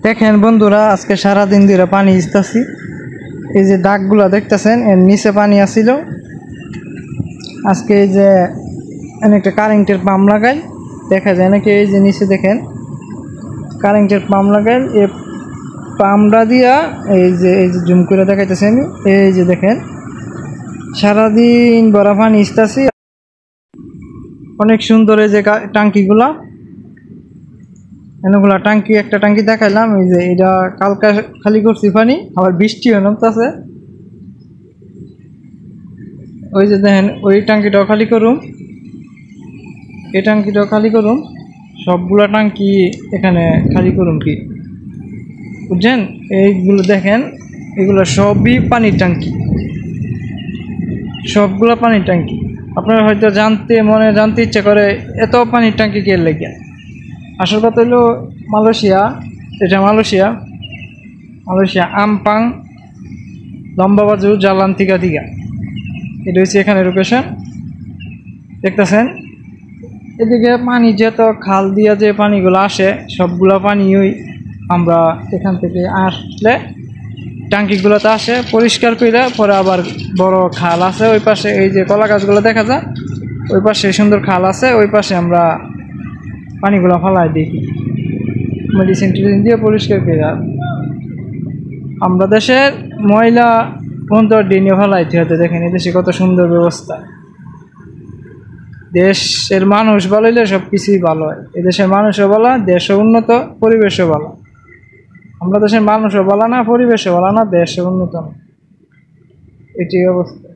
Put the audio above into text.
দেখেন বন্ধুরা, আজকে সারা দিন ধরে পানি ইস্তাছি। এই যে দাগগুলো দেখতেছেন, এর নিচে পানি আসিল। আজকে এই যে একটা কারেন্টের পাম্প লাগাই, দেখা যায় নাকি এই যে নিচে দেখেন কারেন্টের পাম্প লাগাই। এই পাম্পটা দিয়া এই যে জুম করে দেখাইতেছি আমি। এই যে দেখেন সারাদিন ভরা পানি ইস্তাছি। অনেক সুন্দর এই যে টাঙ্কিগুলা, এগুলা টাঙ্কি, একটা টাঙ্কি দেখাইলাম। এই যে এটা কালকা খালি করছি পানি, আবার বৃষ্টিও নামতেছে। ওই যে দেখেন ওই টাঙ্কিটাও খালি করুম, এই টাঙ্কিটাও খালি করুম, সবগুলা টাঙ্কি এখানে খালি করুম কি বুঝছেন। এইগুলো দেখেন, এগুলো সবই পানির টাঙ্কি, সবগুলা পানির টাঙ্কি। আপনারা হয়তো জানতে ইচ্ছে করে এত পানির টাঙ্কি কে লেগে। আসল কথা হলো মালয়েশিয়া, এটা মালয়েশিয়া আমপাং লম্বা বাজু জালান থিকা এটা হচ্ছে এখানে লোকেশন। দেখতেছেন এদিকে পানি যেত খাল দিয়া যে পানিগুলো আসে, সবগুলা পানিই আমরা এখান থেকে আসলে টাঙ্কিগুলোতে আসে পরিষ্কার করে। পরে আবার বড় খাল আছে ওই পাশে, এই যে কলা গাছগুলো দেখা যায় ওই পাশে সুন্দর খাল আছে, ওই পাশে আমরা পানিগুলো ফেলাই দিই মেডিসিন দিয়ে পরিষ্কার করে। আমরা দেশের ময়লা পর্যন্ত ডিনে ফেলাইতে হতে দেখেন, এদেশে কত সুন্দর ব্যবস্থা। দেশের মানুষ ভালো হইলে সব কিছুই ভালো হয়। এদেশের মানুষও ভালো, দেশও উন্নত, পরিবেশও ভালো। আমরা দেশের মানুষও ভালো না, পরিবেশও ভালো না, দেশও উন্নত না, এটি অবস্থা।